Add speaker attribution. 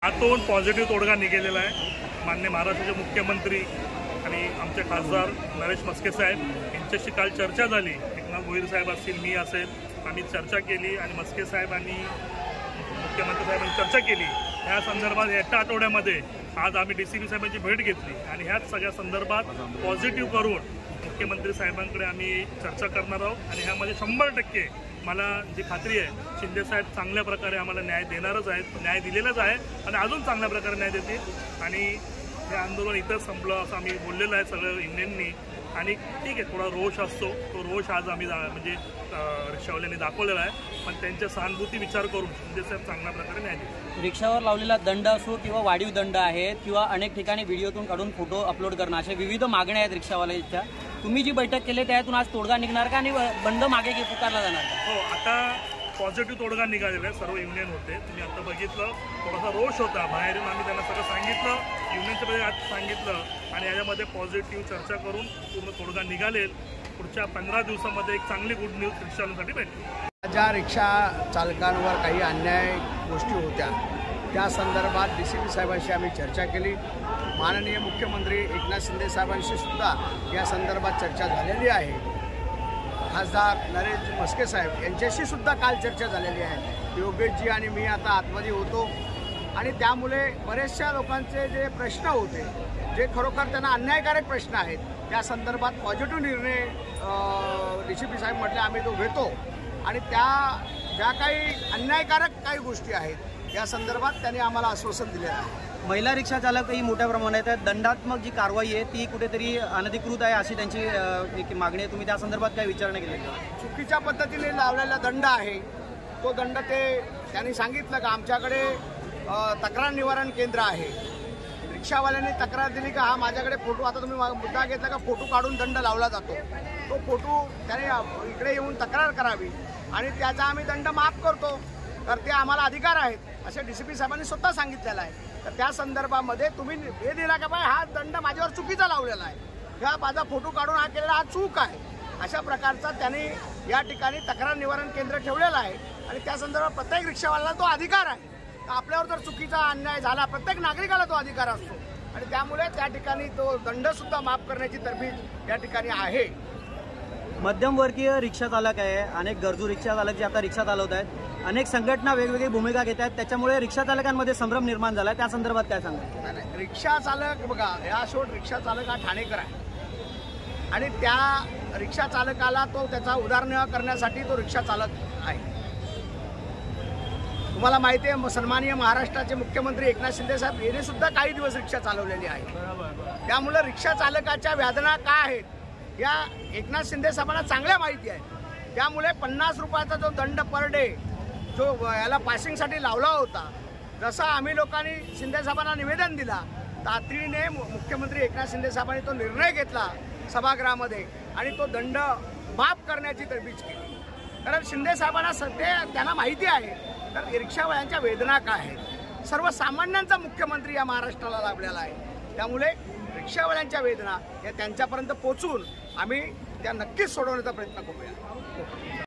Speaker 1: यातून पॉझिटिव्ह तोडगा निघालेला आहे। माननीय महाराष्ट्राचे मुख्यमंत्री आणि आमचे खासदार नरेश मस्के साहेब यांच्याशी काल चर्चा झाली। एकनाथ भोईर साहेब असतील, मी असेल, आम्ही चर्चा केली आणि मस्के साहेब आणि मुख्यमंत्री साहेबांनी चर्चा केली। या संदर्भात येत्या आठवड्यामध्ये आज आम्ही डीसीपी साहेबांची भेट घेतली आणि ह्याच सगळ्या संदर्भात पॉझिटिव्ह करून मुख्यमंत्री साहेबांकडे आम्ही चर्चा करणार आहोत आणि ह्यामध्ये 100% मला जी खात्री आहे शिंदे साहेब चांगल्या प्रकारे आम्हाला न्याय देणारच आहेत, न्याय दिलेलाच आहे आणि अजून चांगल्या प्रकारे न्याय देतील। आणि हे आंदोलन इथं संपलं असं आम्ही बोललेलं आहे सगळं इंडियननी। आणि ठीक आहे, थोडा रोष असतो, तो रोष आज आम्ही म्हणजे रिक्षावाल्यांनी दाखवलेला आहे, पण त्यांच्या सहानुभूती विचार करून शिंदे साहेब चांगल्या प्रकारे न्याय देतील।
Speaker 2: रिक्षावर लावलेला दंड असो किंवा वाढीव दंड आहेत किंवा अनेक ठिकाणी व्हिडिओतून काढून फोटो अपलोड करणं, अशा विविध मागण्या आहेत रिक्षावाल्यांच्या। तुम्ही जी बैठक केली त्यातून आज तोडगा निघणार का आणि बंद मागे पुकारला जाणार का?
Speaker 1: हो, आता पॉझिटिव्ह तोडगा निघालेला आहे। सर्व युनियन होते, तुम्ही आता बघितलं, थोडासा रोष होता बाहेरून, आम्ही त्यांना सगळं सांगितलं, युनियनच्या आज सांगितलं आणि याच्यामध्ये पॉझिटिव्ह चर्चा करून पूर्ण तोडगा निघालेल। पुढच्या 15 दिवसामध्ये एक चांगली गुड न्यूज रिक्षावाल्यांसाठी भेटेल।
Speaker 3: ज्या रिक्षा चालकांवर काही अन्याय गोष्टी होत्या त्या संदर्भात डीसीपी साहेबांशी आम्ही चर्चा केली। माननीय मुख्यमंत्री एकनाथ शिंदे साहेबांशी सुद्धा या संदर्भात चर्चा झालेली आहे। खासदार नरेश मस्के साहेब यांच्याशी सुद्धा काल चर्चा झालेली आहे। योगेशजी आणि मी आता आतमध्ये होतो आणि त्यामुळे बरेचशा लोकांचे जे प्रश्न होते, जे खरोखर त्यांना अन्यायकारक प्रश्न आहेत, त्या संदर्भात पॉझिटिव्ह निर्णय डीसीपी साहेब म्हटले आम्ही तो घेतो आणि त्या ज्या काही अन्यायकारक काही गोष्टी आहेत या संदर्भात त्यांनी आम्हाला आश्वासन दिले आहे।
Speaker 2: महिला रिक्षा चालकही मोठ्या प्रमाणात आहेत, दंडात्मक जी कारवाई आहे ती कुठेतरी अनधिकृत आहे अशी त्यांची एक मागणी आहे। तुम्ही त्या संदर्भात काय विचारणा केली का?
Speaker 3: चुकीच्या पद्धतीने लावलेला दंड आहे तो दंड त्यांनी सांगितलं का आमच्याकडे तक्रार निवारण केंद्र आहे। रिक्षावाल्यांनी तक्रार दिली का हा माझ्याकडे फोटो, आता तुम्ही मुद्दा घेतला का फोटो काढून दंड लावला जातो, तो फोटो त्याने इकडे येऊन तक्रार करावी आणि त्याचा आम्ही दंड माफ करतो, तर ते आम्हाला अधिकार आहेत असे डीसीपी साहेबांनी स्वतः सांगितलेलं आहे। तर त्या संदर्भामध्ये तुम्ही हे दिला का बाय हा दंड माझ्यावर चुकीचा लावलेला आहे, ह्या माझा फोटो काढून हा केलेला हा चूक आहे, अशा प्रकारचा त्यांनी या ठिकाणी तक्रार निवारण केंद्र ठेवलेलं आहे आणि त्या संदर्भात प्रत्येक रिक्षावाल्याला तो अधिकार आहे। आपल्यावर जर चुकीचा अन्याय झाला, प्रत्येक नागरिकाला तो अधिकार असतो आणि त्यामुळे त्या ठिकाणी तो दंड सुद्धा माफ करण्याची तरतूद या ठिकाणी आहे।
Speaker 2: मध्यमवर्गीय रिक्षा चालक आहे, अनेक गरजू रिक्षा चालक जे आता रिक्षा चालवत आहेत, अनेक संघटना वेगवेगळी भूमिका घेत आहेत, त्याच्यामुळे रिक्षा चालकांमध्ये संभ्रम निर्माण झाला, त्या संदर्भात काय सांगा?
Speaker 3: नाही, रिक्षा चालक बघा, या शेवट रिक्षा चालक हा ठाणेकर आहे आणि त्या रिक्षा चालकाला तो त्याचा उदरनिर्वाह करण्यासाठी तो रिक्षा चालक आहे। तुम्हाला माहिती आहे सन्माननीय महाराष्ट्राचे मुख्यमंत्री एकनाथ शिंदे साहेब यांनी सुद्धा काही दिवस रिक्षा चालवलेली आहे। त्यामुळे रिक्षा चालकाच्या वेदना काय आहेत या एकनाथ शिंदे साहेबांना चांगल्या माहिती आहे। त्यामुळे 50 रुपयाचा जो दंड पर डे जो याला पासिंगसाठी लावला होता, जसा आम्ही लोकांनी शिंदे साहेबांना निवेदन दिला, तातडीने मुख्यमंत्री एकनाथ शिंदे साहेबांनी तो निर्णय घेतला सभागृहामध्ये आणि तो दंड माफ करण्याची तरतूद केली। कारण शिंदे साहेबांना त्यांना माहिती आहे तर रिक्षावाल्यांच्या वेदना काय आहेत, सर्वसामान्यांचा मुख्यमंत्री या महाराष्ट्राला लाभलेला आहे। त्यामुळे रिक्षावाल्यांच्या वेदना या त्यांच्यापर्यंत पोहोचून आम्ही त्या नक्कीच सोडवण्याचा प्रयत्न करूया।